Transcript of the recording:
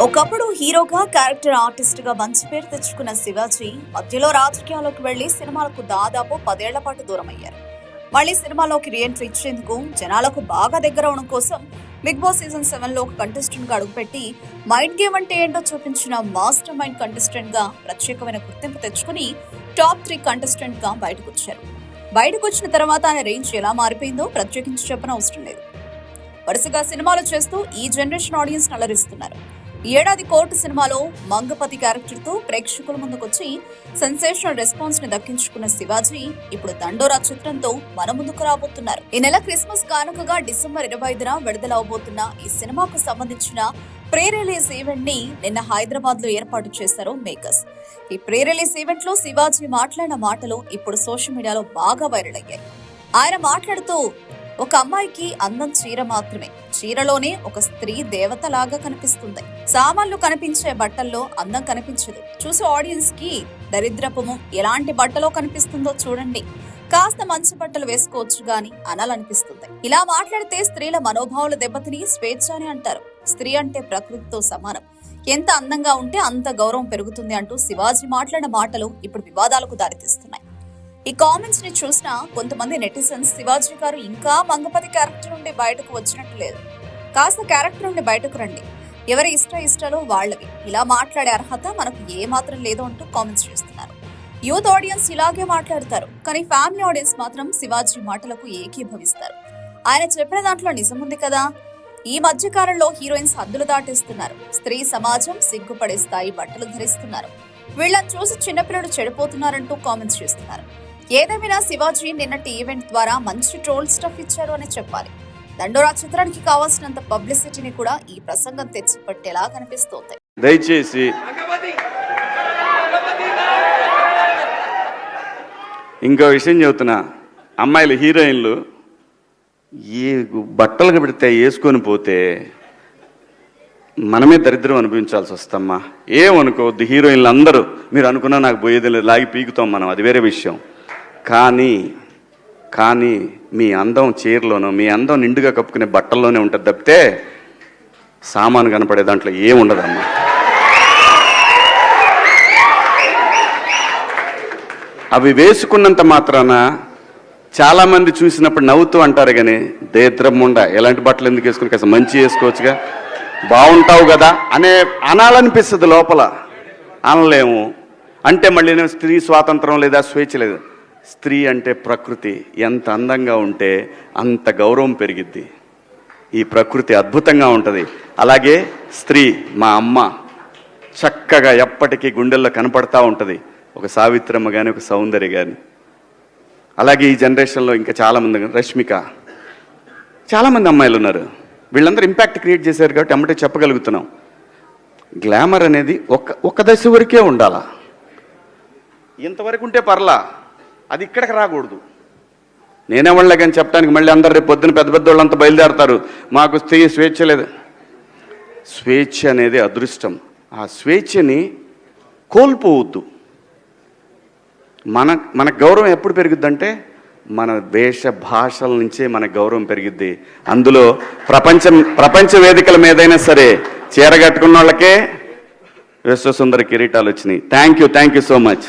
ఒకప్పుడు హీరోగా character artist గా మంచి పేరు తెచ్చుకున్న శివాజీ మధ్యలో రాజకీయాల్లోకి వెళ్లి సినిమాలకు దాదాపు 10 ఏళ్ల పాటు దూరమయ్యారు. మళ్లీ సినిమాలోకి రీఎంట్రీ ఇచ్చేందుకు జనాలకు బాగా దగ్గర అవడం కోసం బిగ్ బాస్ సీజన్ 7 లో ఒక కంటెస్టెంట్ గా అడుగుపెట్టి మైండ్ గేమ్ అంటే ఏంటో చూపించిన మాస్టర్ మైండ్ కంటెస్టెంట్ గా ప్రత్యేకమైన గుర్తింపు తెచ్చుకుని టాప్ 3 కంటెస్టెంట్ గా బయటకు వచ్చారు. బయటకు వచ్చిన తర్వాత ఆయన రేంజ్ ఎలా మారిపోయిందో ప్రత్యేకించి చెప్పనవసరం లేదు. వరుసగా సినిమాలు చేస్తూ ఈ జనరేషన్ ఆడియన్స్ అలరిస్తున్నారు. ఈ ఏడాది కోర్టు సినిమాలో మంగపతి క్యారెక్టర్ తో ప్రేక్షకుల ముందుకొచ్చి సెన్సేషనల్ రెస్పాన్స్ ని దక్కించుకున్న శివాజీ ఇప్పుడు దండోరా చిత్రంతో మన ముందుకు రాబోతున్నారు. ఈ నెల క్రిస్మస్ కానుకగా డిసెంబర్ 25న విడుదల అవబోతున్న ఈ సినిమాకు సంబంధించిన ప్రీ రిలీజ్ ఈవెంట్ ని నిన్న హైదరాబాద్ లో ఏర్పాటు చేశారు మేకర్స్. ఈ ప్రీ రిలీజ్ ఈవెంట్ లో శివాజీ మాట్లాడిన మాటలు ఇప్పుడు సోషల్ మీడియాలో బాగా వైరల్ అయ్యాయి. ఆయన మాట్లాడుతూ, ఒక అమ్మాయికి అందం చీర మాత్రమే, చీరలోనే ఒక స్త్రీ దేవతలాగా కనిపిస్తుంది. సామాన్లు కనిపించే బట్టల్లో అందం కనిపించదు. చూసే ఆడియన్స్ కి దరిద్రపము ఎలాంటి బట్టలో కనిపిస్తుందో చూడండి, కాస్త మంచి బట్టలు వేసుకోవచ్చు గాని అనాలనిపిస్తుంది. ఇలా మాట్లాడితే స్త్రీల మనోభావాలు దెబ్బతిని స్వేచ్ఛ అని అంటారు. స్త్రీ అంటే ప్రకృతితో సమానం, ఎంత అందంగా ఉంటే అంత గౌరవం పెరుగుతుంది అంటూ శివాజీ మాట్లాడిన మాటలు ఇప్పుడు వివాదాలకు దారితీస్తున్నాయి. ఈ కామెంట్స్ ని చూసిన కొంతమంది నెటిజన్స్ శివాజీ గారు ఇంకా మంగపతి క్యారెక్టర్ నుండి బయటకు వచ్చినట్టు లేదు, కాస్త క్యారెక్టర్ నుండి బయటకు రండి, ఎవరి ఇష్టాలు వాళ్ళవి, ఇలా మాట్లాడే అర్హత మనకు ఏ మాత్రం లేదు అంటూ కామెంట్స్ చేస్తున్నారు. యూత్ ఆడియన్స్ ఇలాగే మాట్లాడతారు, కానీ ఫ్యామిలీ ఆడియన్స్ మాత్రం శివాజీ మాటలకు ఏకీభవిస్తారు. ఆయన చెప్పిన దాంట్లో నిజముంది కదా. ఈ మధ్య కాలంలో హీరోయిన్స్ హద్దులు దాటేస్తున్నారు. స్త్రీ సమాజం సిగ్గుపడే స్థాయి బట్టలు ధరిస్తున్నారు. వీళ్ళని చూసి చిన్నపిల్లలు చెడిపోతున్నారంటూ కామెంట్స్ చేస్తున్నారు. ఏదేమైనా శివాజీ నిన్నటి ఈవెంట్ ద్వారా మంచి ట్రోల్ స్టఫ్ ఇచ్చారు అని చెప్పాలి. దండోరా చిత్రానికి కావాల్సినంత పబ్లిసిటీని కూడా ఈ ప్రసంగం తెచ్చిపెట్టేలా కనిపిస్తోంది. దయచేసి ఇంకో విషయం చెబుతున్నా, అమ్మాయిలు హీరోయిన్లు ఏ బట్టలు పెడితే వేసుకొని పోతే మనమే దరిద్రం అనుభవించాల్సి వస్తమ్మా. ఏమనుకోవద్దు, హీరోయిన్లు అందరూ మీరు అనుకున్నా నాకు పోయేది లేదు, లాగి పీకుతాం మనం, అది వేరే విషయం. కానీ మీ అందం చీరలోనో మీ అందం నిండుగా కప్పుకునే బట్టల్లోనే ఉంటుంది తప్పితే సామాను కనపడే దాంట్లో ఏముండదమ్మా. అవి వేసుకున్నంత మాత్రాన చాలామంది చూసినప్పుడు నవ్వుతూ అంటారు, కానీ దేద్రమ్ముండ ఎలాంటి బట్టలు ఎందుకు వేసుకుని కాస్త మంచి వేసుకోవచ్చుగా, బాగుంటావు కదా అనాలనిపిస్తుంది, లోపల అనలేము. అంటే మళ్ళీ స్త్రీ స్వాతంత్రం లేదా, స్వేచ్ఛ లేదు. స్త్రీ అంటే ప్రకృతి, ఎంత అందంగా ఉంటే అంత గౌరవం పెరిగిద్ది. ఈ ప్రకృతి అద్భుతంగా ఉంటుంది. అలాగే స్త్రీ మా అమ్మ చక్కగా ఎప్పటికీ గుండెల్లో కనపడతా ఉంటుంది, ఒక సావిత్రమ్మ కానీ ఒక సౌందర్య కానీ. అలాగే ఈ జనరేషన్లో ఇంకా చాలామంది, రష్మిక, చాలామంది అమ్మాయిలు ఉన్నారు. వీళ్ళందరూ ఇంపాక్ట్ క్రియేట్ చేశారు కాబట్టి అమ్మటే చెప్పగలుగుతున్నాం. గ్లామర్ అనేది ఒక దశ వరకే ఉండాలా, ఇంతవరకు ఉంటే పర్లా, అది ఇక్కడికి రాకూడదు. నేనేవాళ్ళే కానీ చెప్పడానికి మళ్ళీ అందరు రేపు పొద్దున పెద్ద పెద్ద వాళ్ళంతా బయలుదేరతారు, మాకు స్త్రీ స్వేచ్ఛ లేదు. స్వేచ్ఛ అనేది అదృష్టం. ఆ స్వేచ్ఛని కోల్పోవద్దు. మన గౌరవం ఎప్పుడు పెరుగుద్దంటే మన వేష భాషల నుంచే మన గౌరవం పెరిగిద్ది. అందులో ప్రపంచ వేదికల మీదైనా సరే చీర కట్టుకున్న వాళ్ళకే విశ్వసుందర కిరీటాలు వచ్చినాయి. Thank you so much.